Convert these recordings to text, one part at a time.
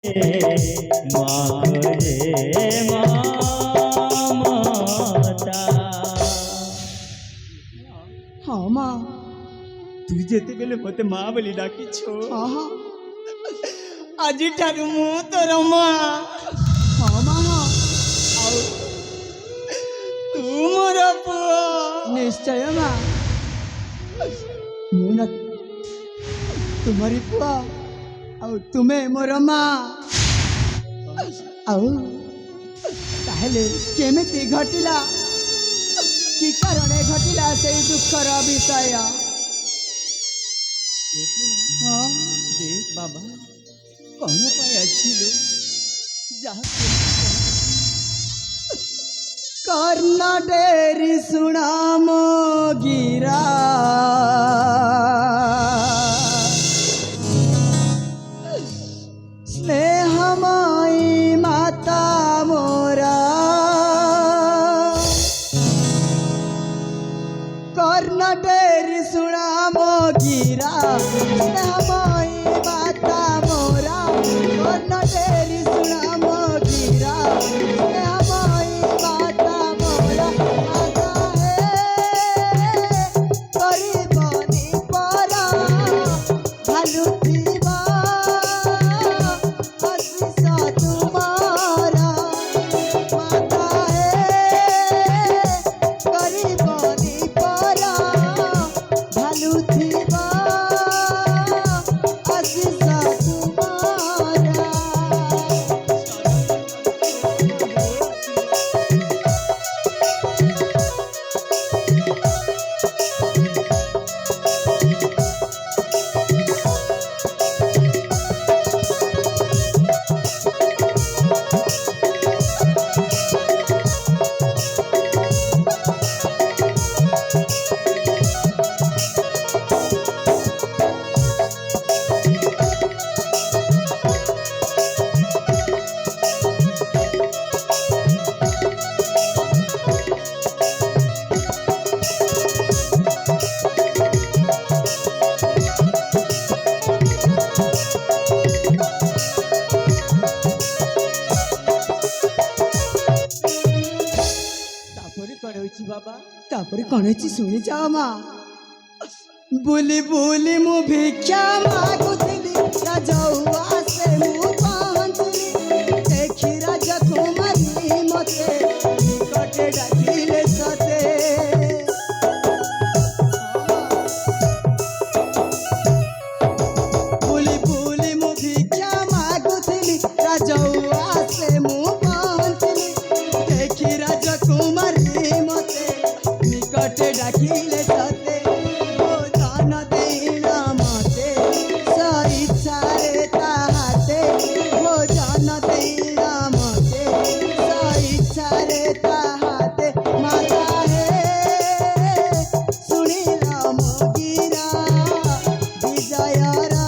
মাগরে মমতা। हाँ माँ तू जेते बेले मते माँ बोली डाकिछ हाँ हाँ আজি ठारू मु तोर माँ हाँ माँ हाँ आउ तू मोर पुआ निश्चय माँ मुन तुम्हारी पुआ ଆଉ ତୁମେ ମୋର ମା ଆଉ ତାହେଲେ କେମିତି ଘଟିଲା କି କାରଣେ ଘଟିଲା ସେଇ ଦୁଃଖର ବିଷୟ ହଁ देख बाबा कौन पाए आछिलो जहाँ କର୍ଣ୍ଣ ଡେରି ଶୁଣା ମୋ ଗିରା स्नेहमयी माता मोरा कर्ण डेरी सुना मोगीरा स्नेहमयी माता मोरा कर्ण डेरी सुना मोगीरा स्नेहमयी माता मोरा माता है गरीबनी परा भालू बाबा तापर कौन शुणी जाओ माँ बुली बुली मु भिक्षा मागुली राजौआ से मु पहुँचली देखी राजकुमारी मते निकटे डाकिले सते बुली बुली मु भिक्षा मागुली राजौआ से मु पहुँचली देखी राजकुमारी डाकिले सते भोजन देना मते सइच्छारे ताहाते भोजन देना मते सइच्छारे ताहाते माता हे सुनिला मोगीरा विजयरा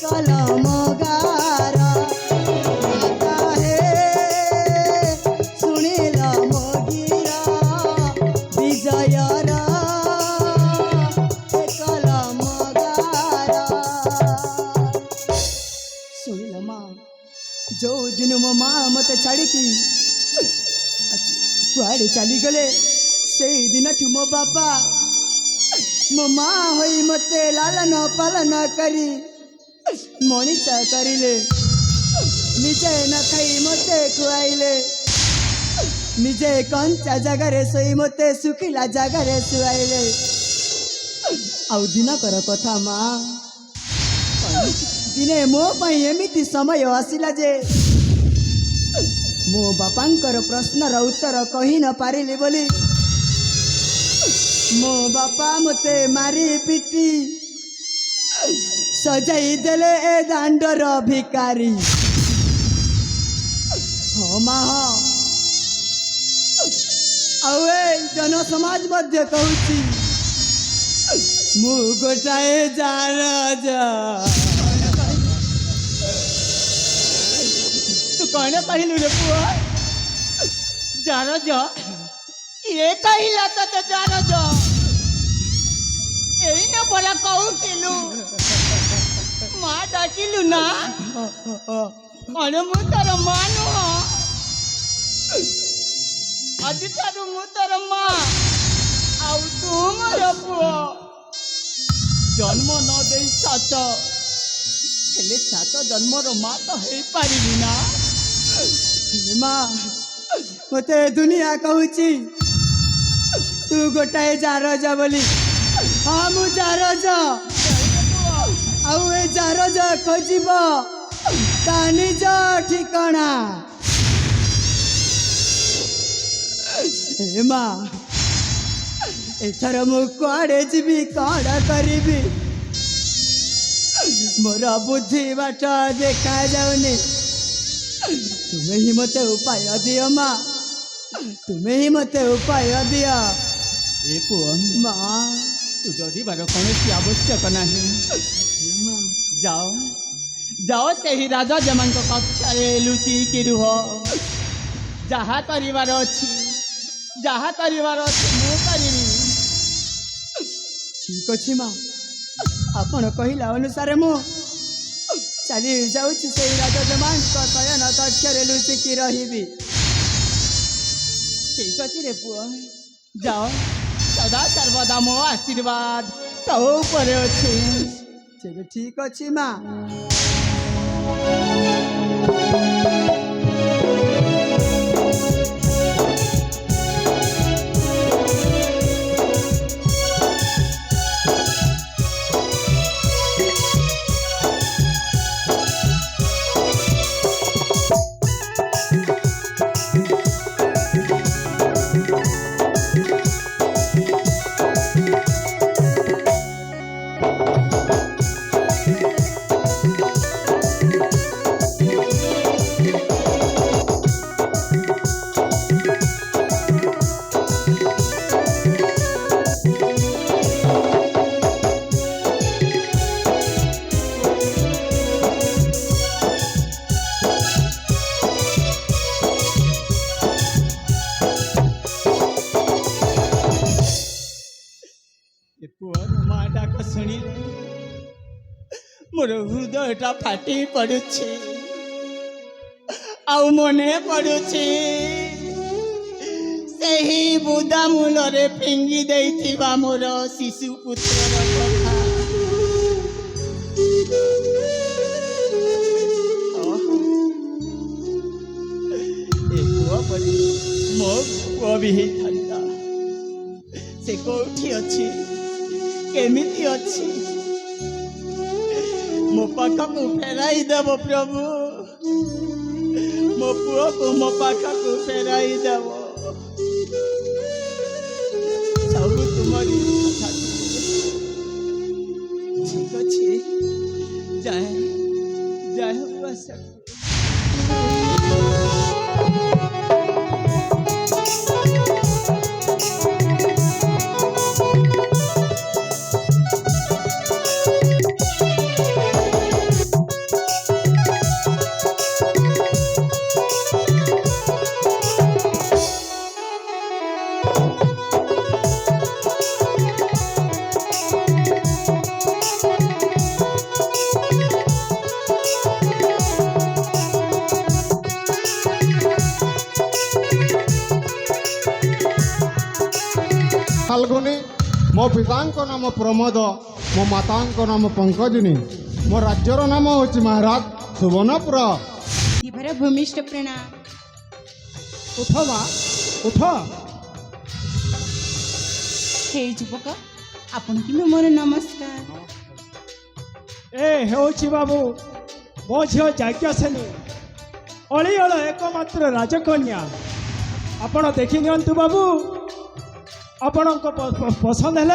कलम गारा माता हे सुनिला मोगीरा विजयरा कलम गारा सुनिल माँ जो दिन मो माँ मत छाड़िकी कुआड़े चली गले से दिन ठू मो बापा मो माँ होई मते लालन पालन करी मनीष करिले निजे न खाई मते खुआइले निजे कंचा जगार सोई मते सुखिला जगार शुआइले आउ दिनकर कथा माँ दिने मो पई एमिति समय आसिला जे मो बापांकर प्रश्नर उत्तर कही न पारिली बोली मो बापा मते मारी पिटी सजाई देले ए दांडर भिकारी हाँ माँ हाँ आवे जन समाज मध्य कहूची मु गोटाए जार जा तू कौन कहलु रे पुआ जार जा ये कहला तो जार जा यही न बोला कहूलु ମା ଡାକିଲୁ ନା କଣ ମୁଁ ତୋର ମା ନୁହଁ ଆଜିଠାରୁ ମୁଁ ତୋର ମା ଆଉ ତୁ ମୋର ପୁଅ ଜନ୍ମ ନ ଦେଇ ସାତ ହେଲେ ସାତ ଜନ୍ମର ମା ତ ହେଇପାରିବି ନା ହେଲେ ମା ମତେ ଦୁନିଆ କହୁଛି ତୁ ଗୋଟାଏ ଜାରଜ ବୋଲି ହଁ ମୁଁ ଜାରଜ ଆଉ ଏ ଜାରଜ ଖୋଜିବ ତା ନିଜ ଠିକଣା ହେ ମା ଏଥର ମୁଁ କୁଆଡ଼େ ଯିବି କଣ କରିବି ମୋର ବୁଦ୍ଧି ବାଟ ଦେଖାଯାଉନି ତୁମେ ହିଁ ମତେ ଉପାୟ ଦିଅ ମା ତୁମେ ହିଁ ମତେ ଉପାୟ ଦିଅ ଏ ପୁଅ ମା ତୁ ଡରିବାର କୌଣସି ଆବଶ୍ୟକ ନାହିଁ ଯାଅ ଯାଅ ସେହି ରାଜା ଜମାଙ୍କ କକ୍ଷରେ ଲୁଚିକି ରୁହ ଯାହା କରିବାର ଅଛି ମୁଁ କରିବି ଠିକ ଅଛି ମା ଆପଣ କହିଲା ଅନୁସାରେ ମୁଁ ଚାଲି ଯାଉଛି ସେଇ ରାଜଜମାଙ୍କ ଶୟନ କକ୍ଷରେ ଲୁଚିକି ରହିବି ଠିକ ଅଛି ରେ ପୁଅ ଯାଅ ସଦା ସର୍ବଦା ମୋ ଆଶୀର୍ବାଦ ତୋ ଉପରେ ଅଛି ତେବେ ଠିକ ଅଛି ମା ମୋର ହୃଦୟଟା ଫାଟି ପଡୁଛି ଆଉ ମନେ ପଡୁଛି ସେହି ବୁଦା ମୂଳରେ ଫିଙ୍ଗି ଦେଇଥିବା ମୋର ଶିଶୁ ପୁତ୍ରର କଥା ଏ ପୁଅ ପରି ମୋ ପୁଅ ବି ହେଇଥାନ୍ତା ସେ କୋଉଠି ଅଛି କେମିତି ଅଛି ମୋ ପାଖକୁ ଫେରାଇ ଦେବ ପ୍ରଭୁ ମୋ ପୁଅକୁ ମୋ ପାଖକୁ ଫେରାଇ ଦେବ ସବୁ ତୁମରି କଥା ଠିକ ଅଛି ଯାଏ ଆଶା फाल्गुनी मो पिता नाम प्रमोद मो माता नाम पंकजिनी मो राज्यर नाम हूँ महाराज सुवर्णपुर दिभर भूमिष्ठ प्रणाम उठ माँ उठ हे युवक आपण कि मोर नमस्कार ए हेउछि बाबू मो झील जाज्ञसेनी अलीअल एकमात्र राजकन्या आपण देखि नियंतु बाबू आपण पसंद है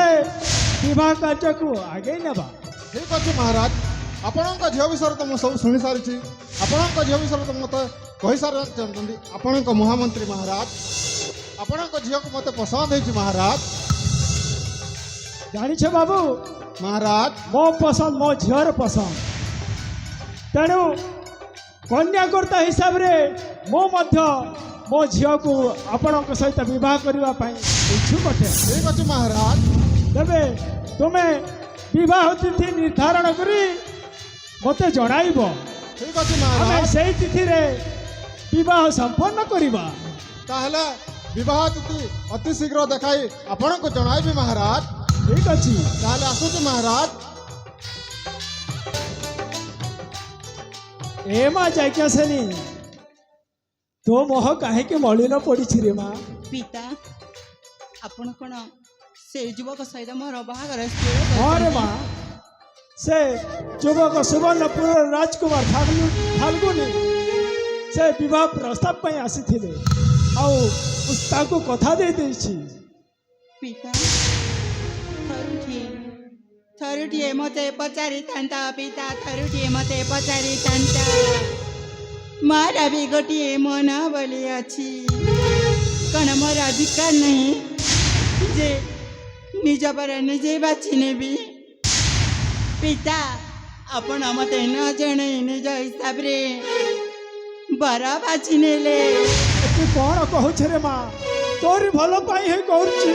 कार्य को आगे नेबा ठीक अच्छे महाराज आपण झील विषय तो मुझे सब शुणी सारी आपण झील विषय तो मत कही सारी चाहते आपण महामंत्री महाराज आपण झील को मत पसंद है महाराज जानी बाबू महाराज मो पसंद मो झीर पसंद तेणु कन्याकर्ता हिसाब रे मो मो झील को आपण सहित विवाह करने इच्छुक अटे ठीक अच्छे महाराज तेरे तुम्हें विवाह तिथि निर्धारण करी ମୋତେ ଜଣାଇବ ଠିକ ଅଛି ଆମେ ମହାରାଜ। ସେଇ ତିଥିରେ ବିବାହ ସମ୍ପନ୍ନ କରିବା। ତାହେଲେ ବିବାହ ତିଥି ଅତି ଶୀଘ୍ର ଦେଖାଇ ଆପଣଙ୍କୁ ଜଣାଇବି ମହାରାଜ। ଠିକ ଅଛି। ତାହେଲେ ଆସୁଛି ମହାରାଜ। ଏ ମା ଯଜ୍ଞସେନୀ ତୋ ମୋହ କାହିଁକି ମଳିନ ପଡ଼ିଛି ରେ ମା? ପିତା ଆପଣ କ'ଣ ସେ ଯୁବକ ସହିତ ମୋର ବାହାଘର ସ୍ଥିର ହଁ ରେ କରିଛନ୍ତି? ମା ସେ ଯୁବକ ସୁବର୍ଣ୍ଣପୁରର ରାଜକୁମାର ଫାଲ୍ଗୁନି ସେ ବିବାହ ପ୍ରସ୍ତାବ ପାଇଁ ଆସିଥିଲେ ଆଉ ମୁଁ ତାଙ୍କୁ କଥା ଦେଇଦେଇଛି। ପିତା ଥରୁଟିଏ ମୋତେ ପଚାରିଥାନ୍ତା ପିତା, ଥରୁଟିଏ ମୋତେ ପଚାରିଥାନ୍ତା। ମୋର ବି ଗୋଟିଏ ମନ ବୋଲି ଅଛି, କ'ଣ ମୋର ଅଧିକାର ନାହିଁ ଯେ ନିଜ ପରେ ନିଜେ ବାଛି ନେବି? ପିତା ଆପଣ ମୋତେ ନ ଜଣାଇ ନିଜ ହିସାବରେ ବର ବାଛି ନେଲେ। ତୁ କ'ଣ କହୁଛୁ ରେ ମା? ତୋରି ଭଲ ପାଇଁ ହିଁ କରୁଛି।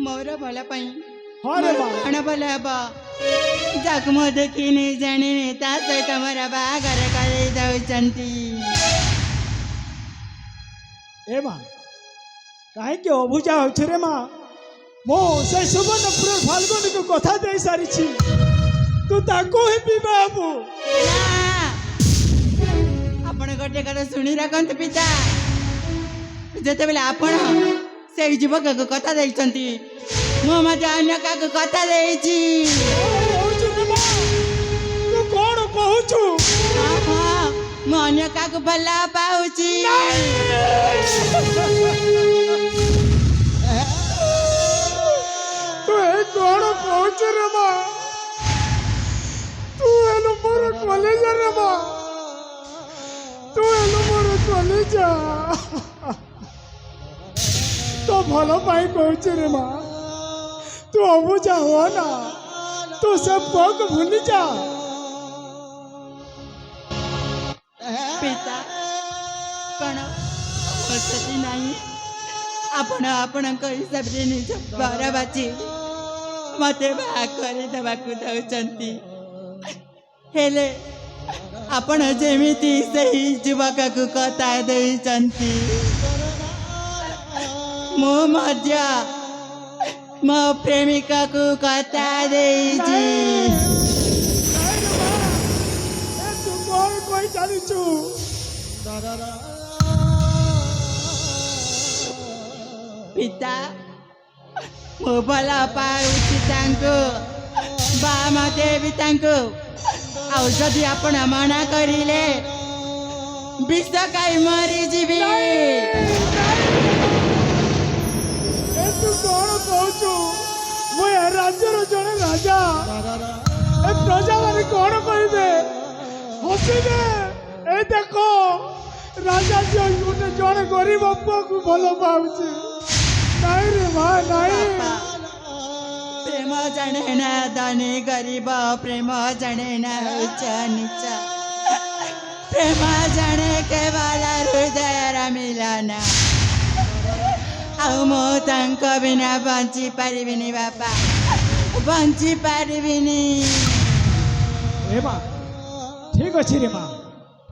ମୋର ଭଲ ପାଇଁ ହଁ ରେ ମା। କ'ଣ ଭଲ ହେବ? ଯାକୁ ମୁଁ ଦେଖିନି ଜାଣିନି ତା ସହିତ ମୋର ବାହାଘର କରେଇ ଦେଉଛନ୍ତି। ଏ ମା କାହିଁକି ଅବୁଝା ହଉଛୁ ରେ ମା? ମୁଁ ସେ ସୁବର୍ଣ୍ଣପୁର ଫାଲ୍ଗୁନିକୁ କଥା ଦେଇ ସାରିଛି, ତୁ ତାକୁ ହିଁ ବିବାହ ହବୁ। ନା, ଆପଣ ଗୋଟେ କଥା ଶୁଣି ରଖନ୍ତୁ ପିତା, ଯେତେବେଳେ ଆପଣ ସେଇ ଯୁବକକୁ କଥା ଦେଇଛନ୍ତି ମୁଁ ମଧ୍ୟ ଅନ୍ୟ କାହାକୁ କଥା ଦେଇଛି। ତୁ କ'ଣ କହୁଛୁ? ହଁ ହଁ, ମୁଁ ଅନ୍ୟ କାହାକୁ ଭଲ ପାଉଛି। ତୁ ଏ କ'ଣ କହୁଛୁ ରେ ମା? ତୁ ହେଲୁ ମୋର କଲେଜା ରେ ମା, ତୁ ହେଲୁ ମୋର କଲେଜା। ତୋ ଭଲ ପାଇଁ କହୁଛି ରେ ମା, ତୁ ଅବୁଝା ହୁଅ ନା, ତୁ ସେ ପୁଅକୁ ଭୁଲି ଯା। ପିତା କ'ଣ ଅସତି ନାହିଁ? ଆପଣ ଆପଣଙ୍କ ହିସାବରେ ନିଜ ବର ବାଛି ମୋତେ ବାହା କରିଦେବାକୁ ଦେଉଛନ୍ତି, ହେଲେ ଆପଣ ଯେମିତି ସେହି ଯୁବକକୁ କଥା ଦେଇଛନ୍ତି ମୁଁ ମଧ୍ୟ ମୋ ପ୍ରେମିକାକୁ କଥା ଦେଇଛି। ତୁ କ'ଣ କହି ଚାଲିଛୁ? ପିତା ମୁଁ ଭଲ ପାଉଛି ତାଙ୍କୁ, ବାମ ଦେବି ତାଙ୍କୁ, ଆଉ ଯଦି ଆପଣ ମନା କରିଲେ ବିଷ ଖାଇ ମରିଯିବି। ତୁ କ'ଣ କହୁଛୁ? ମୁଁ ଏ ରାଜ୍ୟର ଜଣେ ରାଜା, ଏ ପ୍ରଜାମାନେ କ'ଣ କହିବେ? ହସିବେ। ଏ ଦେଖ ରାଜା ଝିଅ ଗୋଟେ ଜଣେ ଗରିବ ପୁଅକୁ ଭଲ ପାଉଛି। ନାଇଁ ରେ ମା, ନାଇଁ। ପ୍ରେମ ଜାଣେ ନା ଧନୀ ଗରିବ, ପ୍ରେମ ଜାଣେ ନା ଉଚ୍ଚ ନିଚ, ପ୍ରେମ ଜାଣେ କେବଳ ହୃଦୟର ମିଳନ। ଆଉ ମୁଁ ତାଙ୍କ ବିନା ବଞ୍ଚି ପାରିବିନି ବାପା, ବଞ୍ଚି ପାରିବିନି। ଏ ମା ଠିକ୍ ଅଛି ରେ ମା,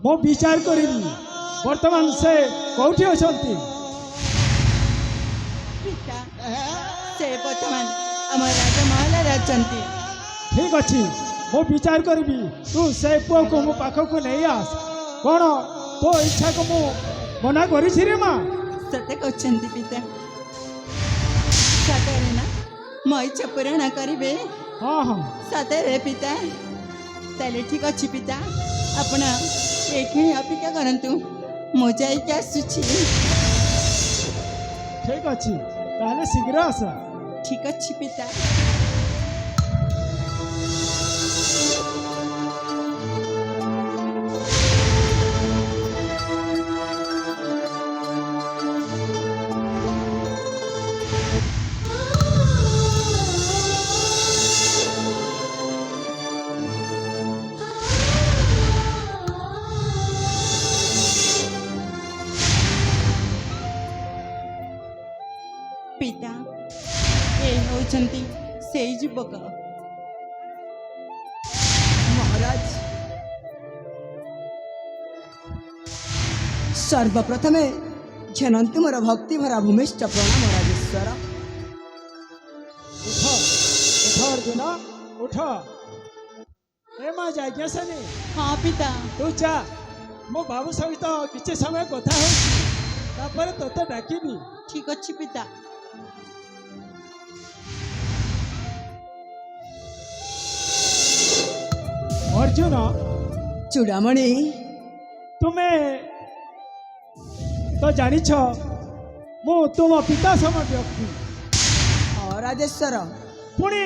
ମୁଁ ବିଚାର କରିବି। ବର୍ତ୍ତମାନ ସେ କୋଉଠି ଅଛନ୍ତି? ପିତା ସେ ବର୍ତ୍ତମାନ ଆମ ରାଜମହଲରେ ଅଛନ୍ତି। ଠିକ୍ ଅଛି, ମୁଁ ବିଚାର କରିବି। ତୁ ସେ ପୁଅକୁ ମୋ ପାଖକୁ ନେଇ ଆସ। କ'ଣ ତୋ ଇଚ୍ଛାକୁ ମୁଁ ମନା କରିଛି ରେ ମା? ସତେ କହୁଛନ୍ତି ପିତା? ସତରେ ନା ମୋ ଇଚ୍ଛା ପୂରଣ କରିବେ? ହଁ ହଁ ସତରେ ପିତା? ତାହେଲେ ଠିକ୍ ଅଛି ପିତା, ଆପଣ ଏଇଠି ଅପେକ୍ଷା କରନ୍ତୁ, ମୁଁ ଯାଇକି ଆସୁଛି। ଠିକ୍ ଅଛି, ତାହେଲେ ଶୀଘ୍ର ଆସ। ଠିକ୍ ଅଛି ପିତା। ପିତା ଏ ହେଉଛନ୍ତି ସେଇ ଯୁବକ। ସର୍ବପ୍ରଥମେ ଝେନନ୍ତୁ ମୋର ଭକ୍ତି ଭରା ଭୂମିଷ୍ଠ ପ୍ରଣାମ ରାଜେଶ୍ୱର। ଉଠ ଉଠ ଅର୍ଜୁନ ଉଠ। ଏ ମା ଯାଜ୍ଞସେନୀ ହଁ ପିତା। ତୁ ଯା, ମୋ ବାବୁ ସହିତ କିଛି ସମୟ କଥା ହେଉଛି, ତାପରେ ତୋତେ ଡାକିବି। ଠିକ ଅଛି ପିତା। ଅର୍ଜୁନ ଚୂଡ଼ାମଣି ତୁମେ ତ ଜାଣିଛ ମୁଁ ତୁମ ପିତା ସମ ବ୍ୟକ୍ତି, ହଁ ରାଜେଶ୍ୱର। ପୁଣି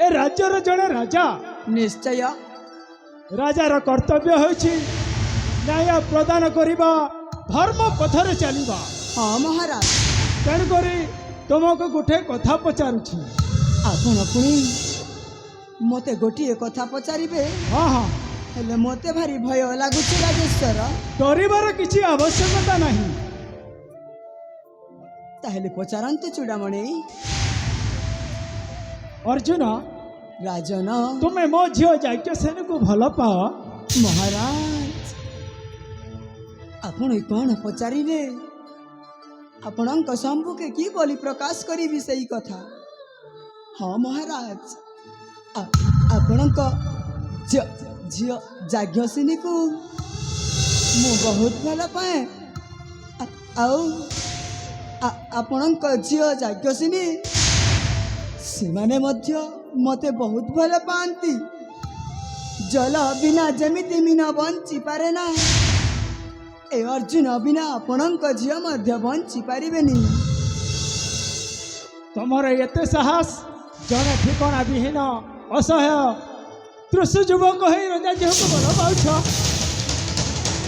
ଏ ରାଜ୍ୟର ଜଣେ ରାଜା। ନିଶ୍ଚୟ। ରାଜାର କର୍ତ୍ତବ୍ୟ ହେଉଛି ନ୍ୟାୟ ପ୍ରଦାନ କରିବା, ଧର୍ମ ପଥରେ ଚାଲିବା। ହଁ ମହାରାଜ। ତେଣୁକରି ତୁମକୁ ଗୋଟେ କଥା ପଚାରୁଛି। ଆପଣ ପୁଣି ମୋତେ ଗୋଟିଏ କଥା ପଚାରିବେ? ହଁ ହଁ, ହେଲେ ମୋତେ ଭାରି ଭୟ ଲାଗୁଛି ରାଜେଶ୍ୱର। ଡରିବାର କିଛି ଆବଶ୍ୟକତା ନାହିଁ। ତାହେଲେ ପଚାରନ୍ତୁ ଚୂଡ଼ାମଣି। ଅର୍ଜୁନ, ରାଜନ। ତୁମେ ମୋ ଝିଅ ଯାଜ୍ଞସେନୀକୁ ଭଲ ପାଅ? ମହାରାଜ ଆପଣ କ'ଣ ପଚାରିଲେ? ଆପଣଙ୍କ ସମ୍ମୁଖେ କି ବୋଲି ପ୍ରକାଶ କରିବି ସେଇ କଥା? ହଁ ମହାରାଜ, ଆପଣଙ୍କ ଝିଅ ଯାଜ୍ଞସେନୀକୁ ମୁଁ ବହୁତ ଭଲ ପାଏ। ଆଉ ଆପଣଙ୍କ ଝିଅ ଯାଜ୍ଞସେନୀ ସେମାନେ ମଧ୍ୟ ମୋତେ ବହୁତ ଭଲ ପାଆନ୍ତି। ଜଳ ବିନା ଯେମିତି ମିନ ବଞ୍ଚିପାରେ ନା, ଏ ଅର୍ଜୁନ ବିନା ଆପଣଙ୍କ ଝିଅ ମଧ୍ୟ ବଞ୍ଚି ପାରିବେନି। ତମର ଏତେ ସାହସ, ଜଣେ ଠିକଣା ବିହୀନ ଅସହାୟ ତୃଷ ଯୁବକ ହେଇ ରଜା ଝିଅକୁ ଭଲ ପାଉଛ?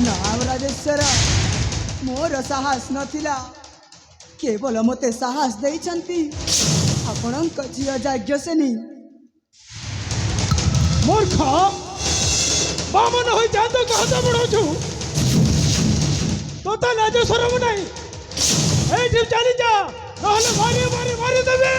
ନା ରାଜେଶ୍ୱର, ମୋର ସାହସ ନଥିଲା, କେବଳ ମୋତେ ସାହସ ଦେଇଛନ୍ତି ଆପଣଙ୍କ ଝିଅ ଯାଜ୍ଞସେନୀ। ମୂର୍ଖ, ବାମନ ହୋଇ ଚାନ୍ଦକୁ ହାତ ବଢ଼ାଉଛୁ। ତୋତେ ଲାଜ ସରମ ନାହିଁ। ଏଇଠି ଚାଲିଯା, ନହେଲେ ମାରି ମାରି ମାରିଦେବେ।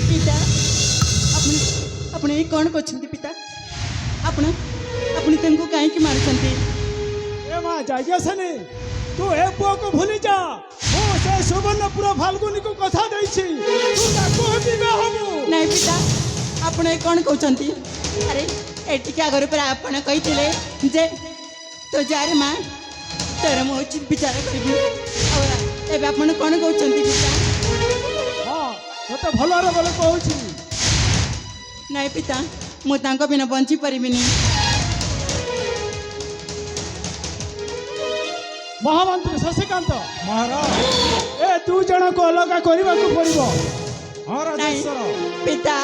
ପିତା ଆପଣ ଏ କ'ଣ କରୁଛନ୍ତି ପିତା? ଆପଣ ତାଙ୍କୁ କାହିଁକି ମାରୁଛନ୍ତି? ଏ ମା ଯାଜ୍ଞସେନୀ, ତୁ ଏ ପୁଅକୁ ଭୁଲି ଯା। ମୁଁ ସେ ସୁବର୍ଣ୍ଣପୁର ଫାଲ୍ଗୁନୀକୁ କଥା ଦେଇଛି, ତୁ ତାକୁ ବିବାହ ହବୁ। ନାଇଁ ପିତା, ଆପଣ ଏ କ'ଣ କହୁଛନ୍ତି? ଆରେ ଏଠିକି ଆଗରୁ ପୁରା ଆପଣ କହିଥିଲେ ଯେ ତୋ ଯାରେ ମା ତୋର ମୁଁ ଉଚିତ ବିଚାର କରିବି। ଆଉ ଏବେ ଆପଣ କ'ଣ କହୁଛନ୍ତି ପିତା? ହଁ, ତୋତେ ଭଲରେ ଭଲ କହୁଛି। ନାଇଁ ପିତା, ମୁଁ ତାଙ୍କ ବିନା ବଞ୍ଚି ପାରିବିନି। ମହାମନ୍ତ୍ରୀ ଶଶିକାନ୍ତ, ମହାରାଜ। ଏ ଦୁଇ ଜଣକୁ ଅଲଗା କରିବାକୁ ପଡ଼ିବ। ହଁ ନାଇଁ ରାଜେଶ୍ୱର। ପିତା,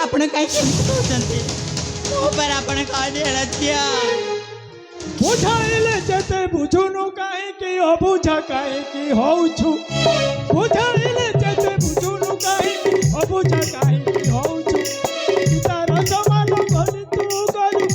ଆପଣ କାହିଁକି ଏମିତି କହୁଛନ୍ତି? ମୋ ଉପରେ ଆପଣଙ୍କ ଅଡ଼ିଆଳ ଝିଅ। ବୁଝାଇଲେ ଯେତେ ବୁଝୁନୁ କାହିଁକି ଅବୁଝା କାହିଁକି ହଉଛୁ? ବୁଝାଇଲେ ଯେତେ ବୁଝୁନୁ କାହିଁକି ଅବୁଝା କାହିଁକି ହଉଛୁ? ପିତାର ସମାନ କରି ତୁ କରୁ।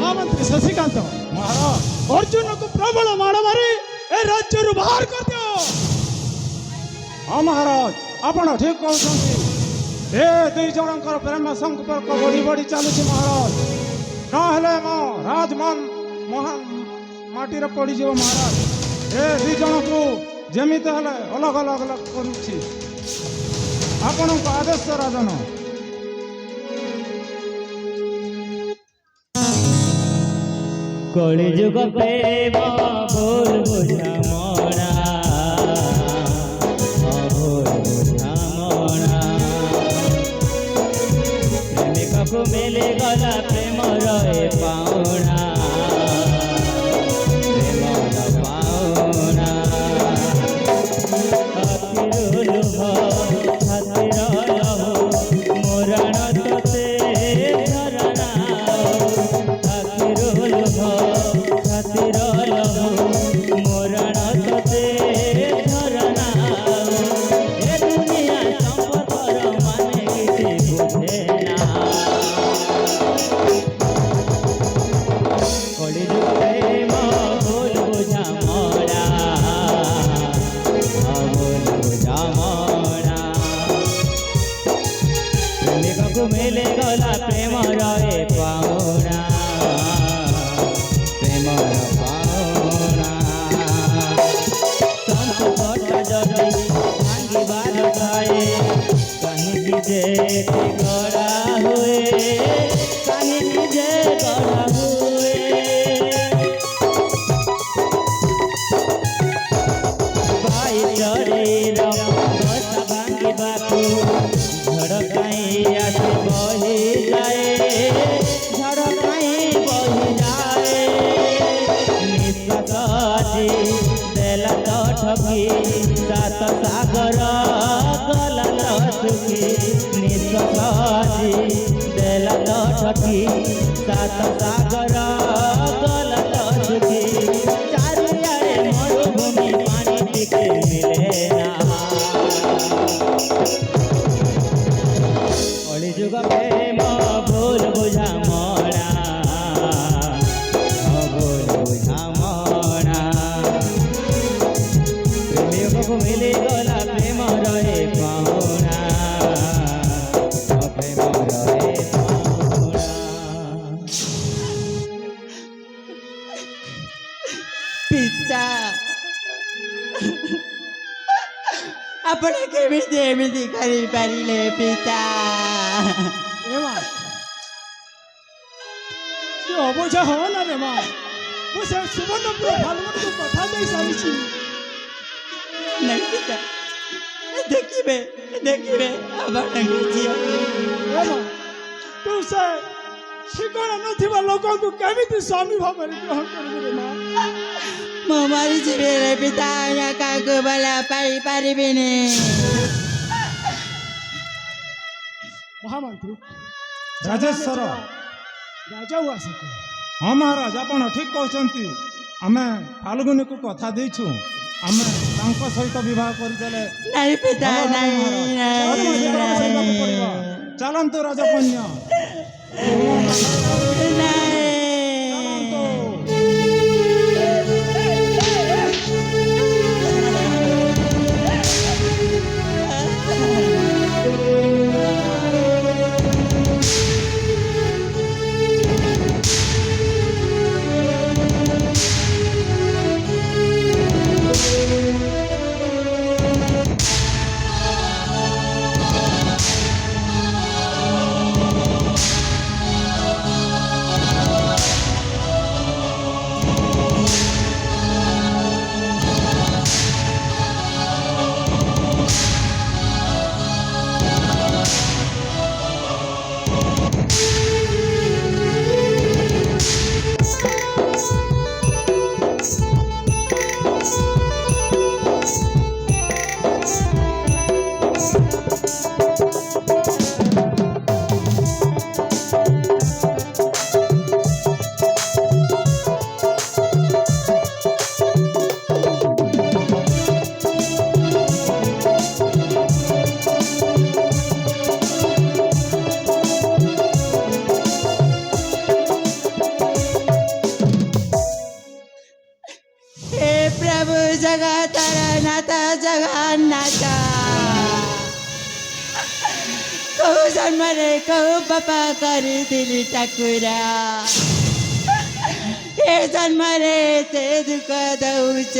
ମହାମନ୍ତ୍ରୀ ଶଶିକାନ୍ତ, ମହାରାଜ। ଅର୍ଜୁନକୁ ପ୍ରବଳ ମାଡ଼ ମାରି ଏ ରାଜ୍ୟରୁ ବାହାର କରିଦିଅ। ହଁ ମହାରାଜ, ଆପଣ ଠିକ କହୁଛନ୍ତି। ଏ ଦୁଇ ଜଣଙ୍କର ପ୍ରେମ ସମ୍ପର୍କ ବଢ଼ି ବଢ଼ି ଚାଲିଛି ମହାରାଜ। ନହେଲେ ମୋ ରାଜମାନ ମାଟିରେ ପଡ଼ିଯିବ ମହାରାଜ। ଏ ଦୁଇ ଜଣକୁ ଯେମିତି ହେଲେ ଅଲଗା ଅଲଗା କରୁଛି। ଆପଣଙ୍କ ଆଦେଶ ରାଜନ। কলিযুগ প্রেম ভুল বুঝামণা ভুল বুঝামণা প্রেমিকକୁ মিলি গলা প্রেমর এ পাওনা প্রেমর পাওনা ସାତ ସାଗର ଗଲା ସୁଖୀ ଚାରିଆଡ଼େ ମରୁଭୂମି ପାଣି ଟିକେ ମିଳେ ନା କଳିଯୁଗ ପ୍ରେମ ଭୁଲ ବୁଝା ମଣା ଭୁଲ ବୁଝା ମଣା ପ୍ରେମିକକୁ ମିଳିଗଲା ପ୍ରେମ ରହେ ପାଉଣା ପ୍ରେମ ରହେ ପାଉଣା ପିତା ଆପଣ କେମିତି ଏମିତି କରିପାରିଲେ ପିତା? ଏ ମା ତୁ ଅବୁଝା ହବ ନା ରେ ମା ମୁଁ ସେ ସୁବର୍ଣ୍ଣପୁର ଫାଲଗୁନକୁ କଥା ଦେଇ ସାରିଛି ନାଇଁ ପିତା, ଦେଖିବେ ଦେଖିବେ ଆପଣଙ୍କ ଝିଅ ଏ ମା ତୁ ସେ ଠିକଣା ନଥିବା ଲୋକଙ୍କୁ କେମିତି ସ୍ୱାମୀ ଭାବରେ ଗ୍ରହଣ କରିବୁ ରେ ମା ମୁଁ ମରିଯିବି ରେ ପିତା, କାହାକୁ ଭଲ ପାଇପାରିବିନି। ମହାମନ୍ତ୍ରୀ ରାଜେଶ୍ୱର ରାଜା ଉଆସକୁ ହଁ ମହାରାଜ ଆପଣ ଠିକ୍ କହୁଛନ୍ତି ଆମେ ଫାଲଗୁନିକୁ କଥା ଦେଇଛୁ ଆମେ ତାଙ୍କ ସହିତ ବିବାହ କରିଦେଲେ ନାଇଁ ପିତା, ଭଲ ହେବ ନାଇଁ ମହାରାଜ। ନାଇଁ ଚାଲନ୍ତୁ, ବିବାହ କରିବାକୁ ପଡ଼ିବ। ଚାଲନ୍ତୁ ରାଜକନ୍ୟା ନାଇଁ। ଚାଲନ୍ତୁ। ଜଗନ୍ନାଥ କୋଉ ଜନ୍ମରେ କୋଉ ପାପା କରିଥିଲି ଠାକୁର ଏ ଜନ୍ମରେ ଏତେ ଦୁଃଖ ଦଉଛ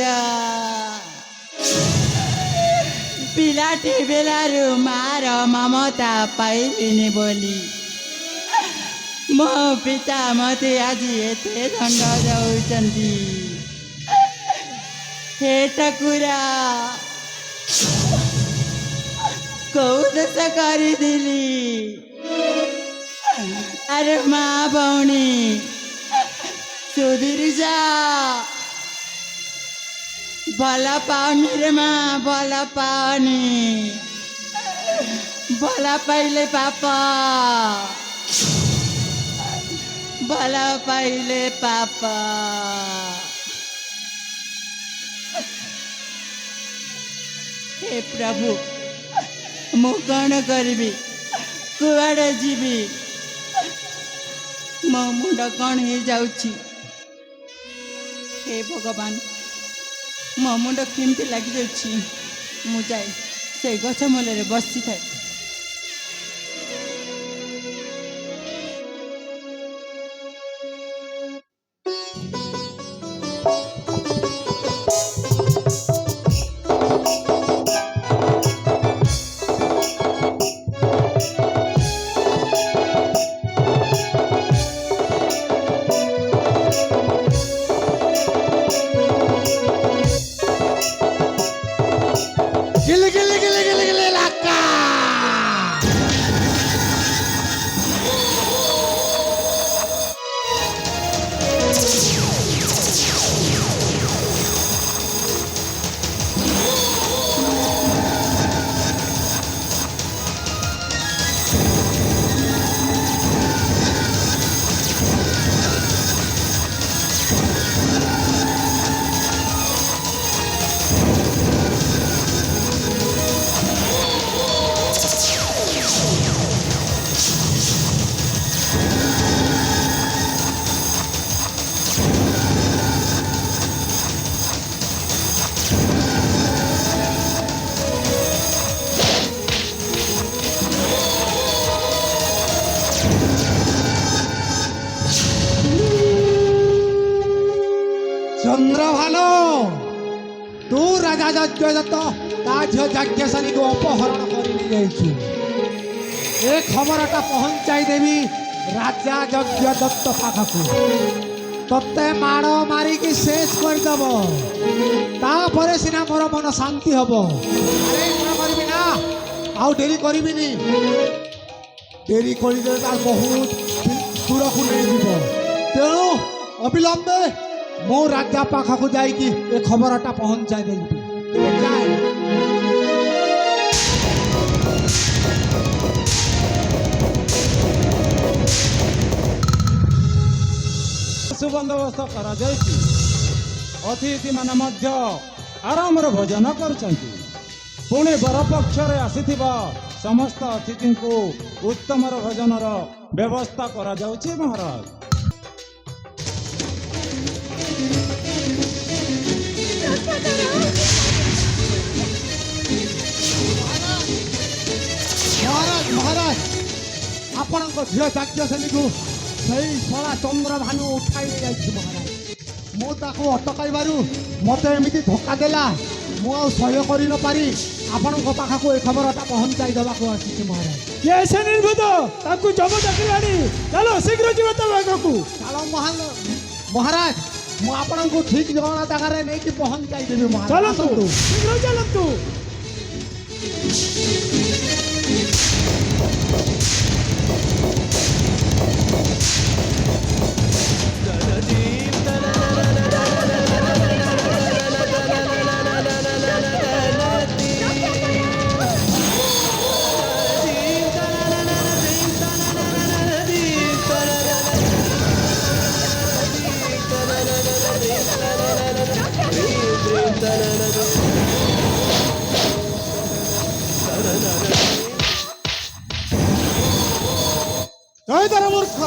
ପିଲାଟି ବେଲାରୁ ମାର ମମତା ପାଇଲିନି ବୋଲି ମୋ ପିତା ମତେ ଆଜି ଏତେ ଦଣ୍ଡ ଦଉଛନ୍ତି हे ठाकुरा କୋଉ ଦୋଷ କରିଥିଲି ଆରେ ମା ଭଉଣୀ ସୁଧୀରି ଯା ଭଲ ପାଉନି ରେ ମା ଭଲ ପାଉନି ଭଲ ପାଇଲେ ପାପ ଭଲ ପାଇଲେ ପାପ हे प्रभु मु कौन करी कुआड़े जीवी मो मुंड कौन हो जाऊची हे भगवान मो मुंड केमती लगी जाऊची मु जाए से गछ मूल बसी थाए गिल गिल गिल गिल गिल लक्का ଚନ୍ଦ୍ରଭାନୁ ତୁ ରାଜା ଯଜ୍ଞଦତ୍ତ ତା ଝିଅ ଯାଜ୍ଞସେନୀକୁ ଅପହରଣ କରି ନେଇଯାଇଛୁ। ଏ ଖବରଟା ପହଞ୍ଚାଇ ଦେବି ରାଜା ଯଜ୍ଞଦତ୍ତ ପାଖକୁ। ତତେ ମାଡ଼ ମାରିକି ଶେଷ କରିଦେବ, ତାପରେ ସିନା ମୋର ମନ ଶାନ୍ତି ହବ। ଆରେ କ'ଣ କରିବି ନା, ଆଉ ଡେରି କରିବିନି। ଡେରି କରିଦେଲେ ତାର ବହୁତ ଦୂରକୁ ନେଇଯିବ। ତେଣୁ ଅବିଳମ୍ବେ ମୁଁ ରାଜା ପାଖକୁ ଯାଇକି ଏ ଖବରଟା ପହଞ୍ଚାଇ ଦେବି। ତେବେ ଯାଏ। ସୁବନ୍ଦୋବସ୍ତ କରାଯାଇଛି। ଅତିଥିମାନେ ମଧ୍ୟ ଆରାମରେ ଭୋଜନ କରୁଛନ୍ତି। ପୁଣି ବରପକ୍ଷରେ ଆସିଥିବା ସମସ୍ତ ଅତିଥିଙ୍କୁ ଉତ୍ତମର ଭୋଜନର ବ୍ୟବସ୍ଥା କରାଯାଉଛି ମହାରାଜ। ମହାରାଜ ମହାରାଜ ଆପଣଙ୍କ ଝିଅ ଯାଜ୍ଞସେନୀକୁ ସେଇ ଶଳା ଚନ୍ଦ୍ରଭାନୁ ଉଠାଇ ନେଇଯାଇଛି ମହାରାଜ। ମୁଁ ତାକୁ ଅଟକାଇବାରୁ ମୋତେ ଏମିତି ଧୋକା ଦେଲା, ମୁଁ ଆଉ ସହ୍ୟ କରି ନ ପାରି ଆପଣଙ୍କ ପାଖକୁ ଏ ଖବରଟା ପହଞ୍ଚାଇ ଦେବାକୁ ଆସିଛି ମହାରାଜ। କିଏ ସେ ନିର୍ଭୂତ? ତାକୁ ଜମ ଚାକିରି ଆଣି ଚାଲ ଶୀଘ୍ର ଯିବ ତା ପାଖକୁ। ଚାଲ ମହାରାଜ, ମୁଁ ଆପଣଙ୍କୁ ଠିକ ଜଣା ଜାଗାରେ ନେଇକି ପହଞ୍ଚାଇ ଦେବି ମହାରାଜ। ଚାଲନ୍ତୁ, ଆସନ୍ତୁ। ଶୀଘ୍ର ଚାଲନ୍ତୁ। ଜୟ ତାର ମୂର୍ଖ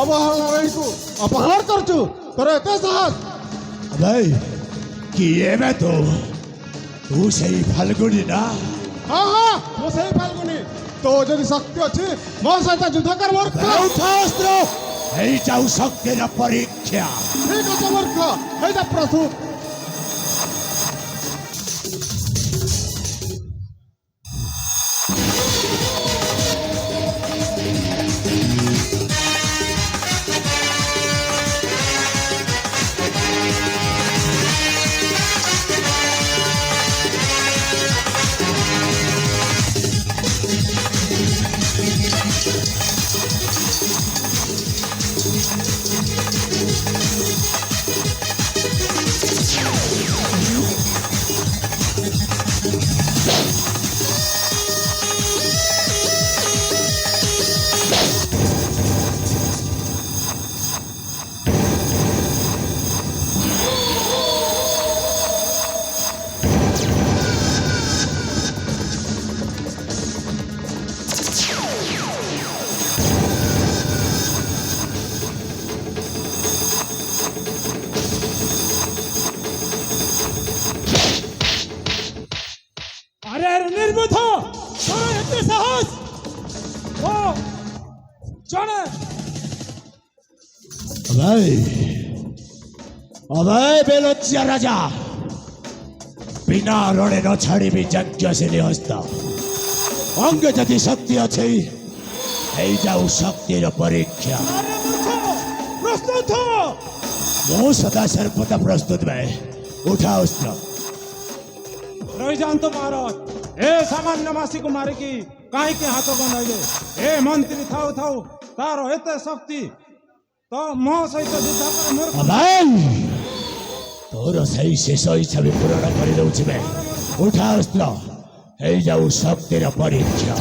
ଅବହରଣକୁ ଅପହରଣ କରୁଛୁ, ତୋର ଏତେ ସାହସ? ଭାଇ କିଏ ବେ ତୁ ସେଇ ଫାଲଗୁନି ନା? ହଁ ହଁ, ମୁଁ ସେଇ ଫାଲଗୁନି। ତୋ ଯଦି ଶକ୍ତି ଅଛି ମୋ ସହିତ ଯୁଦ୍ଧ କର ମୂର୍ଖ। ଅସ୍ତ୍ର ଏଇ ଯାଉ ଶକ୍ତିର ପରୀକ୍ଷା। ଠିକ ଅଛି ମୂର୍ଖ, ହେଇଯା ପ୍ରସ୍ତୁତ। আরে আরে নির্বুদ্ধ, তোর এতে সাহস? ও জনে ଅଭୟ ବେଲଜ୍ୟା ରାଜା ବିନା ରଣେ ନ ଛାଡ଼ିବି ଯାଜ୍ଞସେନୀ ହସ୍ତ। ଅଙ୍ଗେ ଯଦି ଶକ୍ତି ଅଛି ହେଇଯାଉ ଶକ୍ତିର ପରୀକ୍ଷା। আরে মূর্খ, প্রস্তুত হ। ମୁଁ ସଦା ସର୍ବଦା ପ୍ରସ୍ତୁତ ଭାଇ। ଉଠା ଅସ୍ତ୍ର। ରହିଯାଆନ୍ତୁ ମହାରାଜ, ଏ ସାମାନ୍ୟ ମାସିକୁ ମାରିକି କାହିଁକି ହାତ ବନ୍ଧାଇଲେ? ଏ ମନ୍ତ୍ରୀ ଥାଉ ଥାଉ ତାର ଏତେ ଶକ୍ତି, ତ ମୋ ସହିତ ଯୁଦ୍ଧ କରେ ମୂର୍ଖ। ଅଭୟ ତୋର ସେଇ ଶେଷ ଇଚ୍ଛା ବି ପୂରଣ କରିଦେଉଛି ବେ। ଉଠା ଅସ୍ତ୍ର, ହେଇଯାଉ ଶକ୍ତିର ପରୀକ୍ଷା।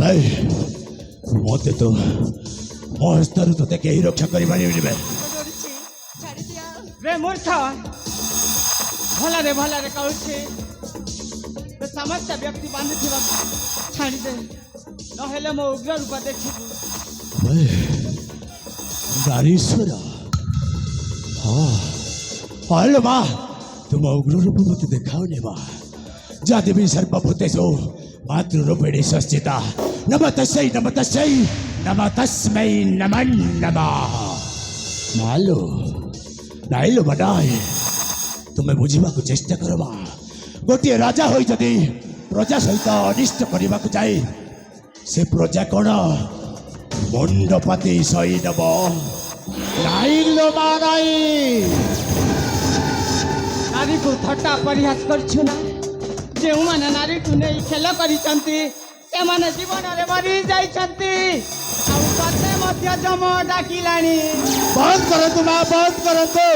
अबे मते तो ମୋ ହସ୍ତରୁ ତୋତେ କେହି ରକ୍ଷା କରିପାରିବେନି ବେ। रे मूर्ख भलरे भलरे कहूछि समस्त व्यक्ति बांधिथिबा छाड़ी दे नहेले मो उग्र रूप देखिबु। अबे नारीश्वर हाँ हेलो माँ तुम उग्र रूप मते देखाओने माँ जा देवी सर्वभूतेषु मातृरूपिणी संस्थिता नमः तस्यै नमः तस्मै नमः नमः। मालो नाइलो बनाए तुम्हें बुझा चेष्टा करवा गोटे राजा हो जदि प्रजा सहित अनिष्ट करने को जाए से प्रजा कौन मुंडपाती सही नब नाइलो मानाई नारी को थट्टा परिहास करछु ना जे माने नारी को नहीं खेल करिसंती से माने जीवन रे मरि जाइसंती आ कते मध्य जम डाकिलानी। बंद करतु माँ बंद करतु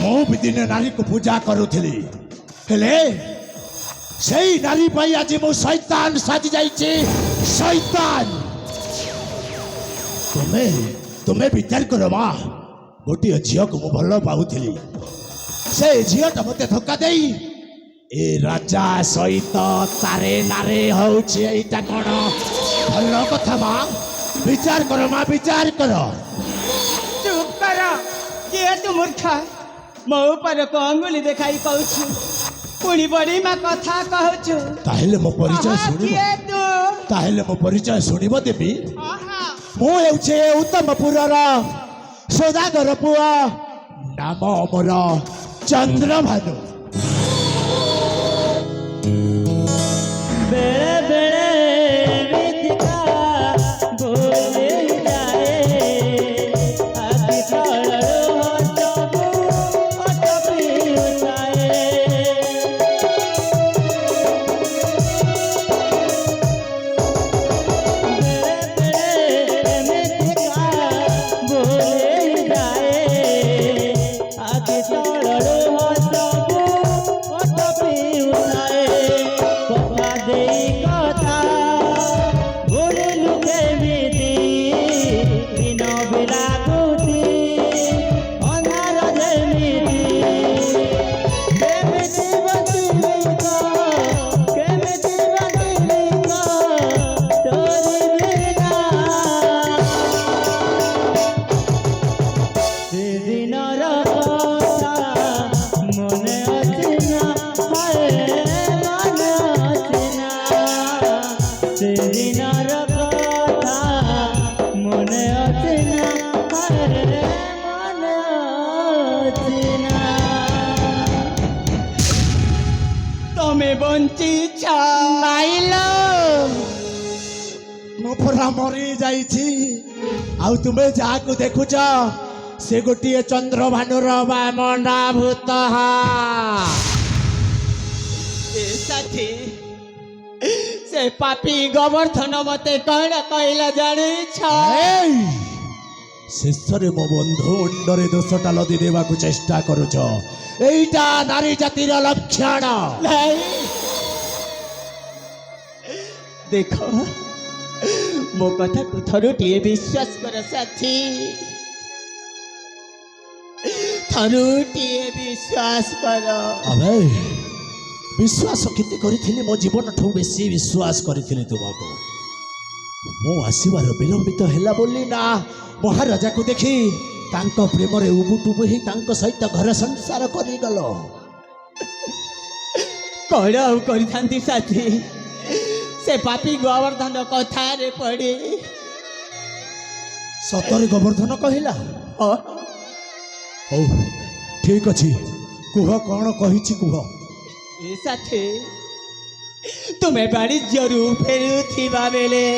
मु भी दिन नारी को पूजा करुथली हेले सही नारी पाई आज मु शैतान साजी जाइछि शैतान। तुम्हें विचार कर माँ गोटे झील को मु भल पाऊली से झीलटा मते धक्का देई ए राजा सहित तारे नारे होउछि एटा कोन भल कथा माँ विचार कर माँ विचार कर। चुप कर किए तू मूर्ख मो ऊपर को अंगुली देखाई कहछु पुणी बड़ी माँ कथा कहछु ताहेले मो परिचय किए सुनिबो तू ताहेले मो परिचय सुनिबो देबी आहा मु हेउछे उत्तमपुरर सौदागर पुआ नाम मोर चंद्रभानु। बेळे बेळे मिथिका बोले जाए आखि तळरो हटबु अटपी उठाए बेळे बेळे मिथिका बोले जाए आखि तळरो हटबु अटपी उठाए কথা দেই কথা ভুলে লুকে মিটি দিন বিলাগুতি অনার যেমিটি কেমিটি বাঁচিলি কেমিটি বাঁচিলি তোরি বিনা সেদিনর কথা মনে আছে না হায় মনে আছে না সেদিনর কথা মনে আছে না হায় মনে আছে না। तमे बंचिछ नाइलो मो पुरा मरी जाइछि आउ तुमे जाको देखुछ से गोटे चंद्रभानुर बामना भूत ए साथी से पापी गोवर्धन मते कण कहला जानी छ शेषरे मो बंधु मुंडरे दोषटा लदी देवाकू चेष्टा करुछ एइटा नारी जातिर लक्षण नहीं देखो मो कथा को थरुटिए विश्वास कर साथी थरुटिए विश्वास कर। अबे विश्वास केते करिथिली मो जीवन ठू बेसी विश्वास करिथिली तुमको मो आसीबार विलंबित हैला बोली ना महाराजा को देखी तांको प्रेम रे उबुटुबु ही तांको सहित घर संसार करी गलो कण आउ करिथांती साथी से पापी गोवर्धन कथा रे पड़ी सतरे गोवर्धन कहिला ओ हौ ठीक अछि कुह कौन कहिछि कुह ए साथी तुम्हें वाणिज्यरू फेरुथिबा बेले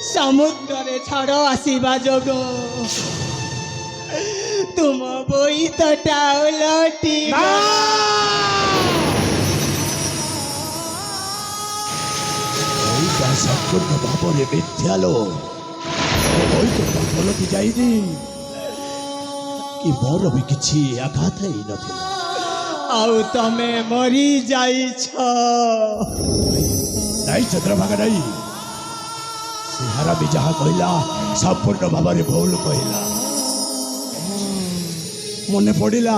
समुद्र रे छड़ आसीबा जोगो तुम बोईतटा उलटी एइटा संपूर्ण भाବରେ मिथ्यालो ओइ तो पलटी जाइनी कि मोर भी किछि आघात ही नथिला ଆଉ ତମେ ମରି ଯାଇଛ। ନାଇଁ ଚନ୍ଦ୍ରଭାଗା ନାଇଁ, ସେ ହାରାମି ଯାହା କହିଲା ସମ୍ପୂର୍ଣ୍ଣ ଭାବରେ ଭୁଲ କହିଲା। ମନେ ପଡ଼ିଲା,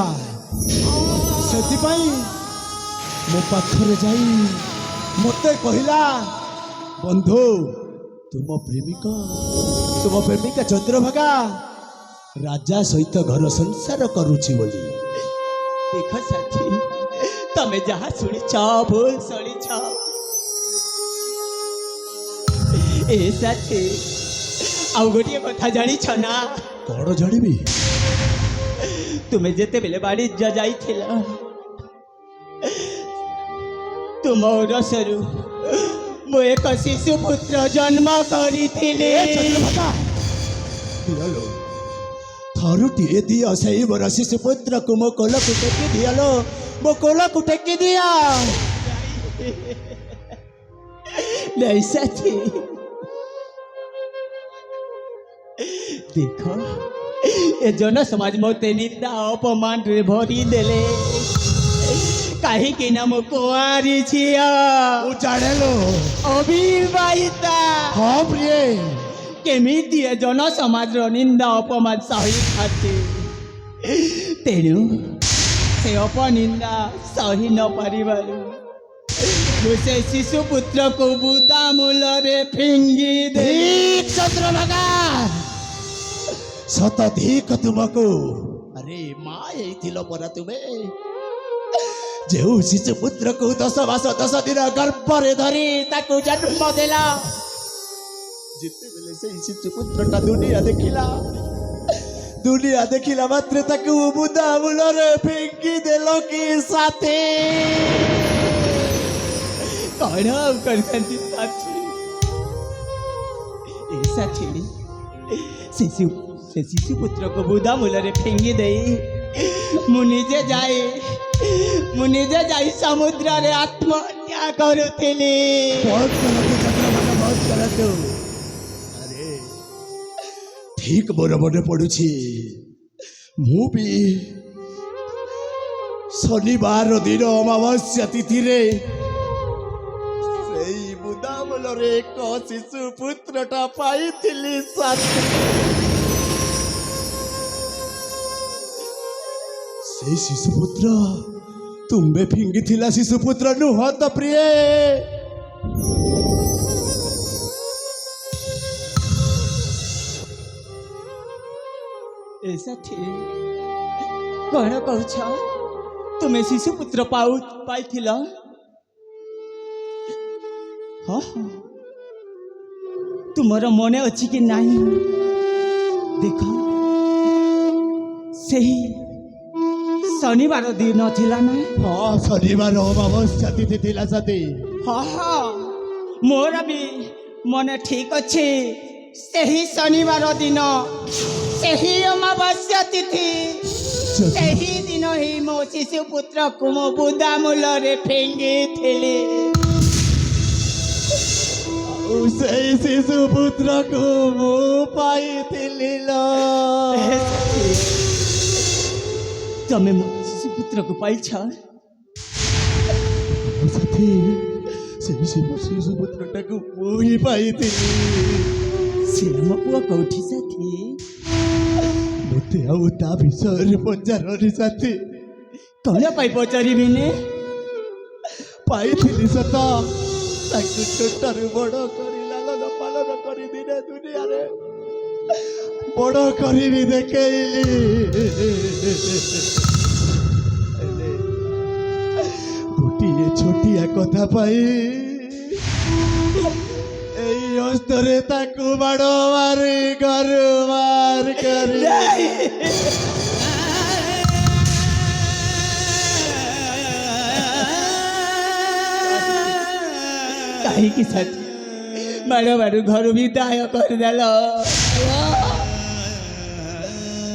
ସେଥିପାଇଁ ମୋ ପାଖରେ ଯାଇ ମୋତେ କହିଲା, ବନ୍ଧୁ ତୁମ ପ୍ରେମିକା ଚନ୍ଦ୍ରଭାଗା ରାଜା ସହିତ ଘର ସଂସାର କରୁଛି ବୋଲି। ଦେଖ ସାଥୀ, ତମେ ଯାହା ଶୁଣିଛ ଭୁଲ ଶୁଣିଛ। ଏ ସାଥୀ, ଆଉ ଗୋଟିଏ କଥା ଜାଣିଛ ନା? କଣ ଜାଣିବି? ତୁମେ ଯେତେବେଳେ ବାଣିଜ୍ୟ ଯାଇଥିଲ, ତୁମ ଔରସରୁ ମୁଁ ଏକ ଶିଶୁ ପୁତ୍ର ଜନ୍ମ କରିଥିଲି। ଥରୁଟିଏ ଦିଅ ସେଇ ମୋର ଶିଶୁ ପୁତ୍ରକୁ ମୋ କୋଲକୁ ଟେକି ଦିଅଲୋ, ମୋ କୋଲକୁ ଟେକି ଦିଅ। ନାଇଁ ସାଥୀ, ଦେଖ ଏ ଜନ ସମାଜ ମୋତେ ନିନ୍ଦା ଅପମାନରେ ଭରି ଦେଲେ। କାହିଁକି ନା ମୁଁ କୁଆରୀ ଝିଅ, ଜାଣିଲୁ ଅବିବାହିତା। ହଁ ପ୍ରିୟ, କେମିତି ଏ ଜନ ସମାଜର ନିନ୍ଦା ଅପମାନ ସହିଥାନ୍ତି। ତେଣୁ ସେ ଅପନିନ୍ଦା ସହି ନ ପାରିବାରୁ ମୁଁ ସେ ଶିଶୁ ପୁତ୍ରକୁ ବୁଦା ମୂଳରେ ଫିଙ୍ଗି ଦେଲି। ଚନ୍ଦ୍ରଭାଗା ସତ ଧିକ ତୁମକୁ। ଆରେ ମା ହେଇଥିଲ ପରା ତୁମେ, ଯେଉଁ ଶିଶୁ ପୁତ୍ରକୁ 10 ମାସ 10 ଦିନ ଗର୍ଭରେ ଧରି ତାକୁ ଜନ୍ମ ଦେଲା, ଯେତେବେଳେ ସେଇ ଶିଶୁ ପୁତ୍ରଟା ଦୁନିଆ ଦେଖିଲା ମାତ୍ରେ ତାକୁ ବୁଦା ମୂଳରେ ଫିଙ୍ଗି ଦେଲ କି ସାଥୀ? କଣ ଆଉ କରିଥାନ୍ତି ସାଥୀ? ଏ ସାଥୀ, ସେ ଶିଶୁ ପୁତ୍ରକୁ ବୁଦା ମୂଳରେ ଫିଙ୍ଗି ଦେଇ ମୁଁ ନିଜେ ଯାଇ ସମୁଦ୍ରରେ ଆତ୍ମହତ୍ୟା କରୁଥିଲି। ବହୁତ କରନ୍ତୁ। ଆରେ ଠିକ ମୋର ମନେ ପଡୁଛି, ମୁଁ ବି ଶନିବାର ଦିନ ଅମାବାସ୍ୟା ତିଥିରେ ସେଇ ବୁଦାମୂଳରେ ଏକ ଶିଶୁ ପୁତ୍ରଟା ପାଇଥିଲି ସାଥୀ। ସେଇ ଶିଶୁ ପୁତ୍ର ତୁମେ ଫିଙ୍ଗିଥିଲା ଶିଶୁ ପୁତ୍ର ନୁହଁ ତ ପ୍ରିୟ? ଏ ସାଥୀ, କଣ କହୁଛ? ତୁମେ ଶିଶୁ ପୁତ୍ର ପାଇଥିଲ? ହଁ, ତୁମର ମନେ ଅଛି କି ନାହିଁ? ଦେଖ, ସେହି ଶନିବାର ଦିନ ଥିଲା ନା? ହଁ, ଶନିବାର ଅମାବାସ୍ୟା ତିଥି ଥିଲା ସାଥୀ। ହଁ, ମୋର ବି ମନେ ଠିକ ଅଛି। ସେହି ଶନିବାର ଦିନ, ସେହି ଅମାବାସ୍ୟା ତିଥି, ସେହି ଦିନ ହିଁ ମୋ ଶିଶୁ ପୁତ୍ରକୁ ମୋ ବୁଦା ମୂଳରେ ଫିଙ୍ଗିଥିଲି। ଆଉ ସେଇ ଶିଶୁ ପୁତ୍ରକୁ ମୁଁ ପାଇଥିଲି ଲୋ। ତମେ ମୋ ଶିଶୁ ପୁତ୍ରକୁ ପାଇଛ? ସାଥୀ, ସେଇ ଶିଶୁ ପୁତ୍ରଟାକୁ ମୁଁ ହିଁ ପାଇଥିଲି। ସେ ଆମ ପୁଅ କୋଉଠି ସାଥୀ? ମୋତେ ଆଉ ତା ବିଷୟରେ ପଚାରନି ସାଥୀ। କଣ ପାଇଁ ପଚାରିବିନି? ପାଇଥିଲି ସତ, ତାକୁ ଛୋଟରୁ ବଡ଼ କରି ଲାଲନ ପାଳନ କରି ଦିନେ ଦୁନିଆରେ ବଡ଼ କରିବି ଦେଖେଇଲି। ଗୋଟିଏ ଛୋଟିଆ କଥା ପାଇଁ ଏଇ ଅସ୍ତରେ ତାକୁ ବାଡ଼ ମାରି ଘରୁ ମାର କରି କାହିଁକି ସାଥୀ ବାଡ଼ ଘରୁ ବିଦାୟ କରିଦେଲ?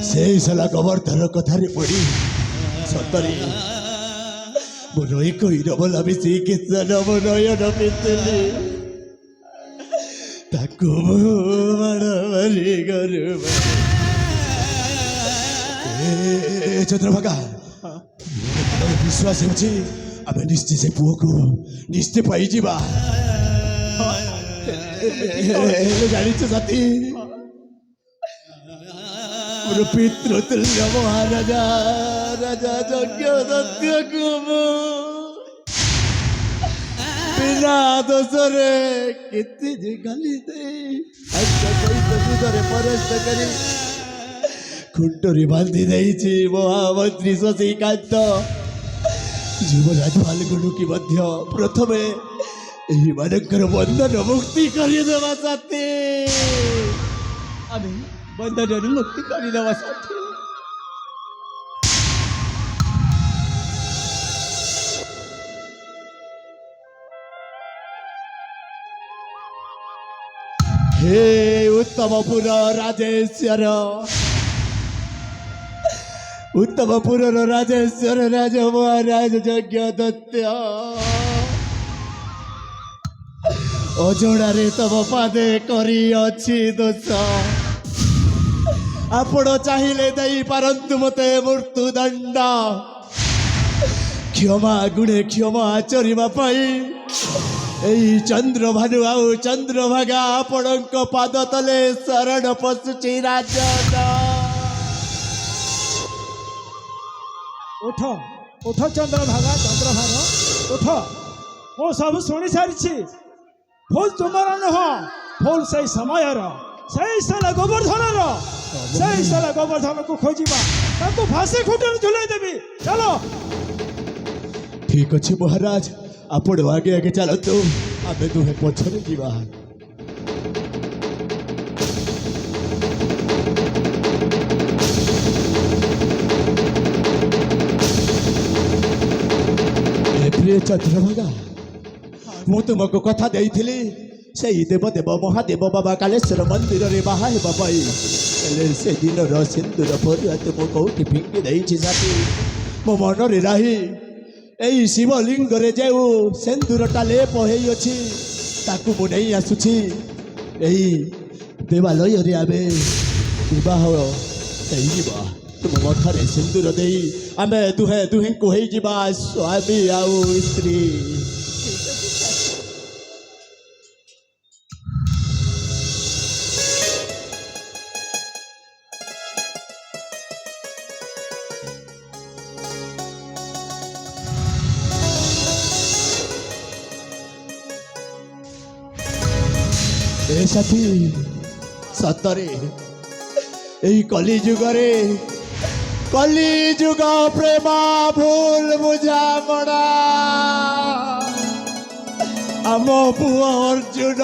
ସେଇ ସଲା ଗୋବର୍ଦ୍ଧନ କଥାରେ ପଡ଼ି ସତରେ ମୋର ଏକ ହିରବଲା ମିଶି କିଶନ ମୋ ନୟନ ପିଥିଲି। ତାକୁ ମୁଁ ମାଡ଼ ମାରି ଘରୁ ଚନ୍ଦ୍ରଭାଗା ବିଶ୍ୱାସ ହେଉଛି ଆମେ ନିଶ୍ଚୟ ସେ ପୁଅକୁ ନିଶ୍ଚୟ ପାଇଯିବା। ହେଲେ ଜାଣିଛ ସାଥୀ, ମୋର ପିତୃତୁଲ୍ୟ ମହାରାଜା ରାଜା ଯଜ୍ଞଦତ୍ତକୁ ମୁଁ ବିନା ଦୋଷରେ କେତେ ଯେ ଗାଲି ଦେଇ ତାଙ୍କ ସହିତ ଯୁଦ୍ଧରେ ପରାସ୍ତ କରି ଖୁଣ୍ଟରେ ବାନ୍ଧି ଦେଇଛି ମହାମନ୍ତ୍ରୀ ଶଶିକାନ୍ତ। ଯୁବରାଜ ଫାଲ୍ଗୁନକୁ ମଧ୍ୟ ପ୍ରଥମେ ଏହିମାନଙ୍କର ବନ୍ଧନ ମୁକ୍ତି କରିଦେବା ସାଥୀ। ଆମେ ବନ୍ଧନରୁ ମୁକ୍ତି କରିଦେବା ସାଥୀ। हे ଉତ୍ତମପୁର ରାଜେଶ୍ୱର, ଉତ୍ତମପୁରର ରାଜେଶ୍ୱର ରାଜ ମହାରାଜ ଯଜ୍ଞଦତ୍ତ, ଅଜଣାରେ ତମ ପାଦେ କରିଅଛି ଦୋଷ। ଆପଣ ଚାହିଁଲେ ଦେଇପାରନ୍ତୁ ମୋତେ ମୃତ୍ୟୁଦଣ୍ଡ। କ୍ଷମା ଗୁଣେ କ୍ଷମା ଆଚରିବା ପାଇଁ ଏଇ ଚନ୍ଦ୍ରଭାନୁ ଆଉ ଚନ୍ଦ୍ରଭାଗା ଆପଣଙ୍କ ପାଦ ତଲେ ଶରଣ ପଶୁଛି ରାଜନ। ଉଠ ଉଠ ଚନ୍ଦ୍ରଭାଗା, ଚନ୍ଦ୍ରଭାଗ ଉଠ। ମୁଁ ସବୁ ଶୁଣି ସାରିଛି। ଭୁଲ ତୁମର ନୁହଁ, ଭୁଲ ସେଇ ସମୟର, ସେଇ ସାଲା ଗୋବର୍ଦ୍ଧନର। ସେଇ ସାଲା ଗୋବର୍ଦ୍ଧନକୁ ଖୋଜିବା, ତାକୁ ଫାଶୀ ଖୁଣ୍ଟରେ ଝୁଲେଇ ଦେବି। ଚାଲ। ଠିକ ଅଛି ମହାରାଜ, ଆପଣ ଆଗେ ଆଗେ ଚାଲନ୍ତୁ, ଆମେ ଦୁହେଁ ପଛରେ ଯିବା। ପ୍ରିୟ ଚନ୍ଦ୍ରଭାଗା, ମୁଁ ତୁମକୁ କଥା ଦେଇଥିଲି ସେଇ ଦେବଦେବ ମହାଦେବ ବାବା କାଳେଶ୍ୱର ମନ୍ଦିରରେ ବାହା ହେବା ପାଇଁ। ହେଲେ ସେଦିନର ସିନ୍ଦୁର ପରୁଆତ ମୁଁ କୋଉଠି ଫିଙ୍ଗି ଦେଇଛି ସାଥୀ, ମୋ ମନରେ ନାହିଁ। ଏଇ ଶିବଲିଙ୍ଗରେ ଯେଉଁ ସିନ୍ଦୁରଟା ଲେପ ହେଇଅଛି ତାକୁ ମୁଁ ନେଇ ଆସୁଛି। ଏହି ଦେବାଳୟରେ ଆମେ ବିବାହ ହେଇଯିବା। ତୁମ ମଠରେ ସିନ୍ଦୁର ଦେଇ ଆମେ ଦୁହେଁ ଦୁହିଁଙ୍କୁ ହେଇଯିବା ସ୍ୱାମୀ ଆଉ ସ୍ତ୍ରୀ। ଏ ସାଥୀ, ସତରେ ଏଇ କଲିଯୁଗରେ, କଲିଯୁଗ ପ୍ରେମ ଭୁଲ ବୁଝାମଣା, ଆମ ପୁଅ ଅର୍ଜୁନ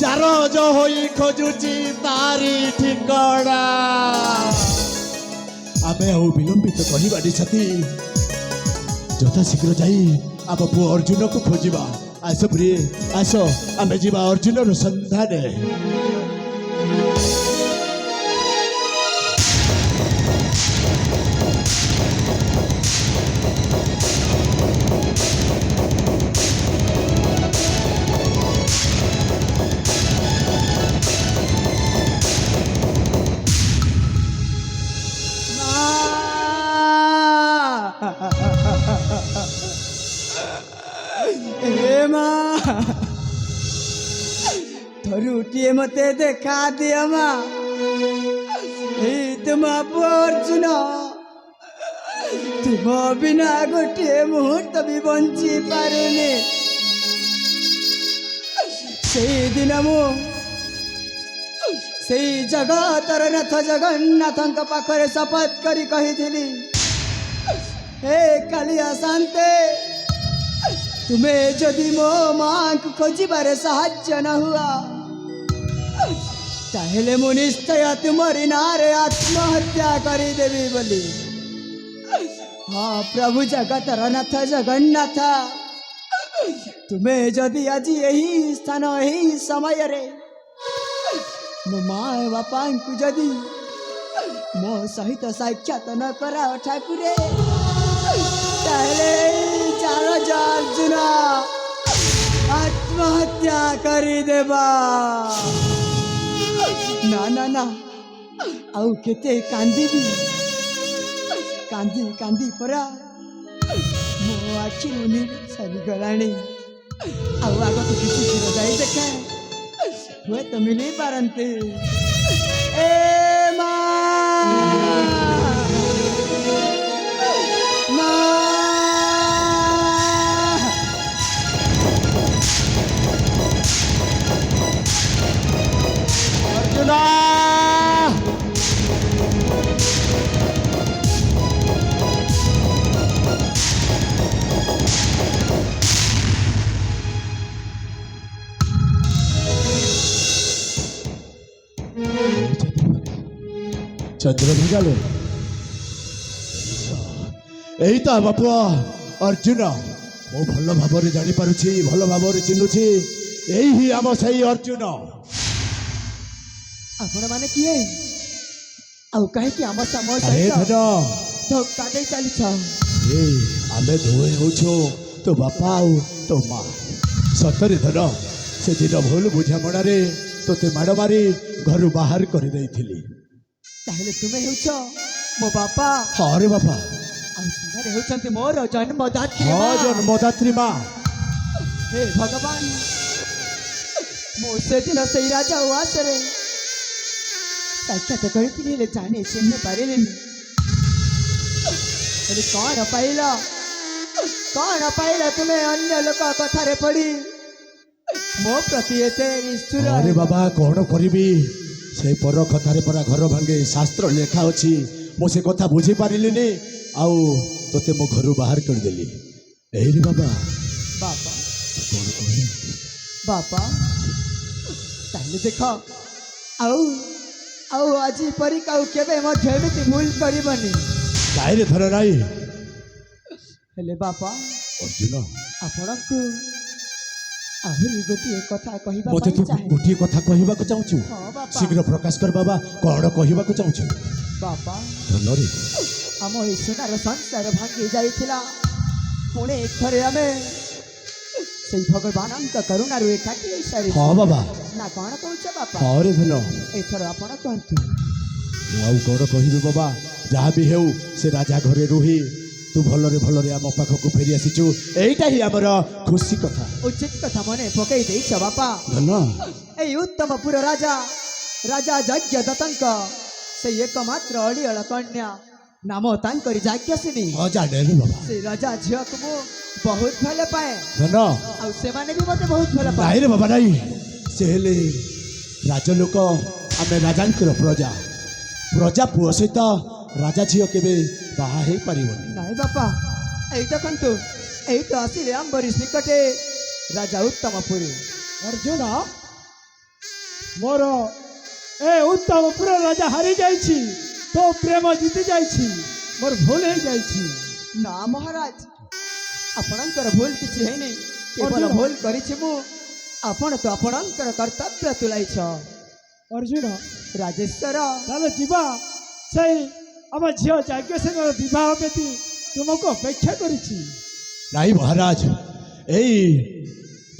ଚାରଜ ହୋଇ ଖୋଜୁଛି ତାରି ଠିକଣା। ଆମେ ଆଉ ବିଳମ୍ବିତ କରିବାନି ସାଥୀ, ଯଥାଶୀଘ୍ର ଯାଇ ଆମ ପୁଅ ଅର୍ଜୁନକୁ ଖୋଜିବା। ଆସ ପ୍ରିୟ, ଆସ ଆମେ ଯିବା ଅର୍ଜୁନର ସନ୍ଧାନରେ। हे माँ, थरुटिए मते देखा दिया माँ। हे तुम अर्जुन, तुम बिना गोटे मुहूर्त भी बंची पारुनी। से दिन मु से जगतर नाथ जगन्नाथ पाखरे शपथ करी कही, हे कालिया शांते, तुम्हें जदि मो माँ को खोजबारे साहाय्य न हुआ ताहेले मु निश्चय तुम्हारी नारे आत्महत्या करी देवी बोली। हाँ प्रभु जगतर नाथ जगन्नाथ, तुम्हें जदि आज यही स्थान यही समय रे मो माँ बापा को जदि मो सहित साक्षात न करा ठाकुरे, ताहेले अर्जुन आत्महत्या करी देबा। ना ना ना, आउ केते कांदी भी କାନ୍ଦି କାନ୍ଦି ପରା ମୋ ଆଖିରୁ ନୀର ସରିଗଲାଣି। ଆଉ ଆଗକୁ କିଛି ଦୂର ଯାଇ ଦେଖେ ହୁଏତ ମିଳି ପାରନ୍ତି। ଏ ମା ମା ଅର୍ଜୁନ ଚନ୍ଦ୍ରଭାଗା ଲୋ ଏଇ ତ ଆମ ପୁଅ ଅର୍ଜୁନ। ମୁଁ ଭଲ ଭାବରେ ଜାଣିପାରୁଛି, ଭଲ ଭାବରେ ଚିହ୍ନୁଛି, ଏଇ ହିଁ ଆମ ସେଇ ଅର୍ଜୁନ। ଆପଣ ମାନେ କିଏ? ଆଉ କାହିଁକି ଆମ ସହ ଆରେ ସହିତ ଧନ, ଧୋକା ଦେଇ ଚାଲିଛ? ଏଇ ଆମେ ଦୁହେଁ ହେଉଛୁ ତୋ ବାପା ଆଉ ତୋ ମା। ସତରେ ଧନ, ସେଦିନ ଭୁଲ ବୁଝାମଣାରେ ତୋତେ ମାଡ଼ ମାରି ଘରୁ ବାହାର କରିଦେଇଥିଲି। ତାହେଲେ ତୁମେ ହେଉଛ ମୋ ବାପା ହଁ ରେ ବାପା, ଆଉ ସେମାନେ ହେଉଛନ୍ତି ମୋର ଜନ୍ମଦାତ୍ରୀ ହଁ ମା। ଜନ୍ମଦାତ୍ରୀ ମା। ହେ ଭଗବାନ, ମୁଁ ସେଦିନ ସେଇ ରାଜା ଉଆସରେ ସାକ୍ଷାତ କରିଥିଲି, ହେଲେ ଜାଣି ଚିହ୍ନି ପାରିଲିନି। ହେଲେ କଣ ପାଇଲ ତୁମେ ଅନ୍ୟ ଲୋକ କଥାରେ ପଡ଼ି ମୋ ପ୍ରତି ଏତେ ନିଷ୍ଠୁର? ଆରେ ବାବା କଣ କରିବି, ସେ ପର କଥାରେ ପରା ଘର ଭାଙ୍ଗେ ଶାସ୍ତ୍ର ଲେଖା ଅଛି। ମୁଁ ସେ କଥା ବୁଝିପାରିଲିନି, ଆଉ ତୋତେ ମୋ ଘରୁ ବାହାର କରିଦେଲି। ଏଇରେ ବାବା ବାପା କଣ କହିବି? ବାପା ତାହେଲେ ଦେଖ, ଆଉ ଆଜି ପରି ଆଉ କେବେ ମଧ୍ୟ ଏମିତି ଭୁଲ କରିବନି। କାହିଁରେ ଧର ନାଇଁ ହେଲେ ବାପା, ଅର୍ଜୁନ, ଆପଣଙ୍କୁ ଆହୁରି ଗୋଟିଏ କଥା କହିବା ମୋତେ ପାଇଁ ତୁ ଚାହେଁ। ଗୋଟିଏ କଥା କହିବାକୁ ଚାହୁଁଛୁ? ହଁ ବାପା। ଶୀଘ୍ର ପ୍ରକାଶ କର ବାବା, କଣ କହିବାକୁ ଚାହୁଁଛୁ? ବାପା, ଧନରେ ଆମ ଏହି ସୁନାର ସଂସାର ଭାଙ୍ଗି ଯାଇଥିଲା, ପୁଣି ଥରେ ଆମେ ସେଇ ଭଗବାନଙ୍କ କରୁଣାରୁ ଏକାଠି ହେଇସାରିଛୁ। ହଁ ବାବା, ନା କଣ କହୁଛ ବାପା? ହଁ ରେ ଧନ, ଏଥର ଆପଣ କୁହନ୍ତୁ। ମୁଁ ଆଉ କଣ କହିବି ବାବା? ଯାହା ବି ହେଉ ସେ ରାଜା ଘରେ ରୁହି ତୁ ଭଲରେ ଭଲରେ ଆମ ପାଖକୁ ଫେରି ଆସିଛୁ, ଏଇଟା ହିଁ ଆମର ଖୁସି କଥା। ଉଚିତ କଥା ମନେ ପକେଇ ଦେଇଛ ବାପା। ଧନ, ଏଇ ଉତ୍ତମପୁର ରାଜା ଯଜ୍ଞଦତ୍ତଙ୍କ ସେଇ ଏକମାତ୍ର ଅଡ଼ିଅଳ କନ୍ୟା, ନାମ ତାଙ୍କରି ଯାଜ୍ଞସିନୀ। ହଁ ଜାଣେରେ ବାବା। ସେ ରାଜା ଝିଅକୁ ମୁଁ ବହୁତ ଭଲ ପାଏ, ଧନ, ଆଉ ସେମାନେ ବି ମୋତେ ବହୁତ ଭଲ ପାଏ। ନାଇଁ ରେ ବାବା ନାଇଁ, ସେ ହେଲେ ରାଜଲୋକ, ଆମେ ରାଜାଙ୍କର ପ୍ରଜା। ପ୍ରଜା ପୁଅ ସହିତ ରାଜା ଝିଅ କେବେ ବାହା ହେଇପାରିବନି। ନାଇଁ ବାପା, ଏଇ ଦେଖନ୍ତୁ, ଏଇ ତ ଆସିଲେ ଆମ୍ବରୀଶ ନିକଟେ ରାଜା ଉତ୍ତମପୁରୀ। ଅର୍ଜୁନ, ମୋର ଏ ଉତ୍ତମପୁର ରାଜା ହାରି ଯାଇଛି, ତୋ ପ୍ରେମ ଜିତି ଯାଇଛି, ମୋର ଭୁଲ ହେଇଯାଇଛି। ନା ମହାରାଜ, ଆପଣଙ୍କର ଭୁଲ କିଛି ହେଇନି, କେବଳ ଅର୍ଜୁନ। ଭୁଲ କରିଛି ମୁଁ। ଆପଣ ତ ଆପଣଙ୍କର କର୍ତ୍ତବ୍ୟ ତୁଲାଇଛ ଅର୍ଜୁନ, ରାଜେଶ୍ୱର। ତାହେଲେ ଯିବା, ସେଇ ଆମ ଝିଅ ଯାଜ୍ଞସେନର ବିବାହ ବେଦୀ ତୁମକୁ ଅପେକ୍ଷା କରିଛି। ନାଇଁ ମହାରାଜ, ଏଇ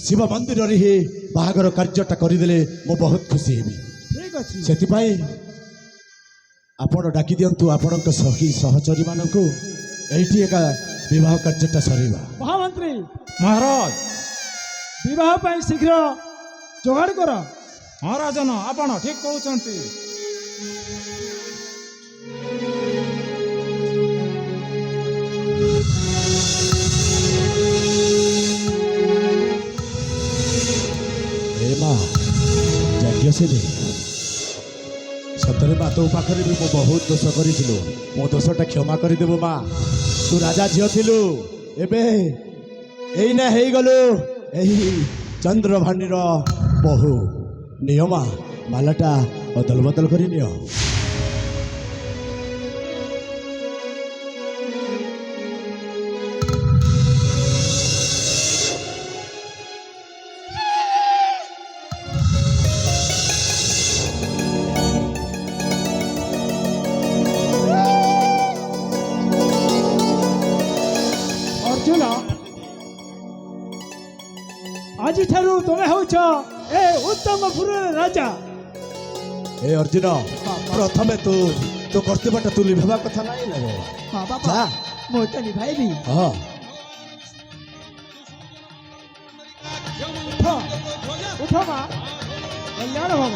ଶିବ ମନ୍ଦିରରେ ହିଁ ବାହାଘର କାର୍ଯ୍ୟଟା କରିଦେଲେ ମୁଁ ବହୁତ ଖୁସି ହେବି। ଠିକ ଅଛି, ସେଥିପାଇଁ ଆପଣ ଡାକି ଦିଅନ୍ତୁ ଆପଣଙ୍କ ସଖୀ ସହଚରୀମାନଙ୍କୁ, ଏଇଠି ଏକା ବିବାହ କାର୍ଯ୍ୟଟା ସରିବା। ମହାମନ୍ତ୍ରୀ, ମହାରାଜ। ବିବାହ ପାଇଁ ଶୀଘ୍ର ଯୋଗାଡ଼ କର। ହଁ ରାଜନ, ଆପଣ ଠିକ କହୁଛନ୍ତି। ଏ ମା ଯାଜ୍ଞସେନୀ, ସତରେ ମା ତୋ ପାଖରେ ବି ମୁଁ ବହୁତ ଦୋଷ କରିଥିଲୁ, ମୋ ଦୋଷଟା କ୍ଷମା କରିଦେବୁ ମା। ତୁ ରାଜା ଝିଅ ଥିଲୁ, ଏବେ ଏଇନା ହେଇଗଲୁ ଏହି ଚନ୍ଦ୍ରଭାଣ୍ଡିର ବୋହୂ। ନିଅ ମା, ମାଲାଟା ଅଦଲ ବଦଲ କରି ନିଅ। ଅର୍ଜୁନ, ଆଜିଠାରୁ ତୁମେ ହେଉଛ ଏ ଉତ୍ତମପୁରର ରାଜା। ଏ ଅର୍ଜୁନ, ପ୍ରଥମେ ତୁ তো কর্তব্যটা তুলি ভাবা কথা নাই না বাবা ହଁ ବାପା ଯା ମୁଁ ତ ନିଭାଇବି ହଁ ଉଠ ଉଠ ମା କଲ୍ୟାଣ ହବ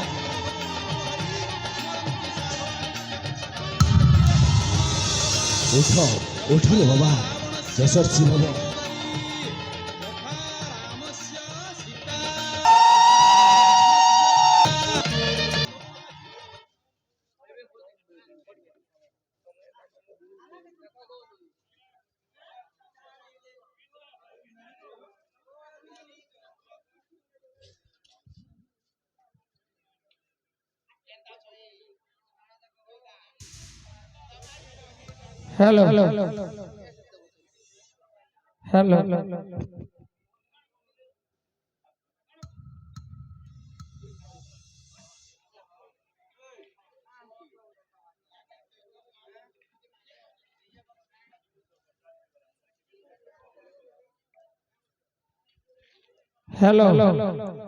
ଉଠ ଉଠିଲେ ବାବା ଯଶସ୍ୱୀ ହବ हेलो हेलो हेलो